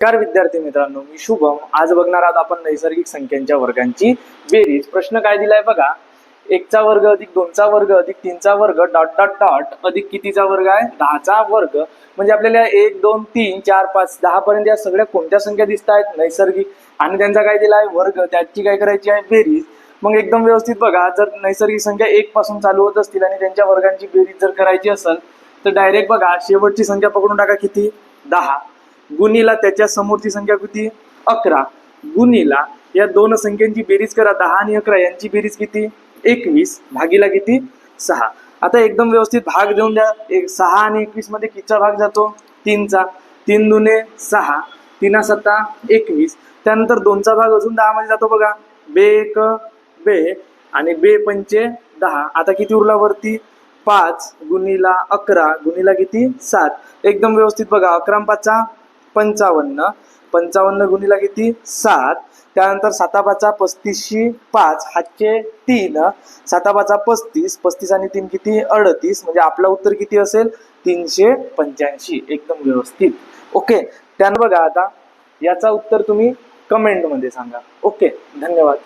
नमस्कार विद्यार्थी मित्रांनो, मी शुभम. आज बघणार आहोत आपण नैसर्गिक संख्यांच्या वर्गांची बेरीज. प्रश्न काय दिलाय बघा, 1चा वर्ग अधिक 2चा वर्ग अधिक 3चा वर्ग डॉट डॉट डॉट अधिक कितीचा वर्ग आहे, 10चा वर्ग. म्हणजे आपल्याला 1 2 3 4 5 10 पर्यंत या सगळ्या कोणत्या संख्या दिसत आहेत, नैसर्गिक, आणि त्यांचा काय दिलाय वर्ग, त्याची काय करायची आहे बेरीज. मग एकदम व्यवस्थित बघा, जर नैसर्गिक संख्या 1 पासून चालू होत असतील आणि त्यांच्या वर्गांची बेरीज जर करायची असेल तर डायरेक्ट बघा, शेवटची संख्या पकडून टाका, किती 10, गुणीला त्याच्या समोरची संख्या किती 11, गुणीला या दोन संख्यांची बेरीज करा, 10 आणि 11 यांची बेरीज किती 21, भागीला किती 6. आता एकदम व्यवस्थित भाग देऊन द्या. 6 आणि 21 मध्ये कितीचा भाग जातो, 3चा. 3 दुने 6, 3 7 21. त्यानंतर 2चा भाग अजून 10 मध्ये जातो बघा, बे 1 बे आणि बे पंचे 10. आता किती उरला वरती 5, गुणीला 11 गुणीला किती 7. एकदम व्यवस्थित बघा, 11 5 55, 55 गुणीला किती 7. त्यानंतर 7 5 35, 5 हातचे 3, 7 5 35, 35 आणि 3 किती 38. म्हणजे आपलं उत्तर किती असेल 385. एकदम व्यवस्थित. ओके, त्यानं बघा आता याचा उत्तर तुम्ही कमेंट मध्ये सांगा. ओके, धन्यवाद.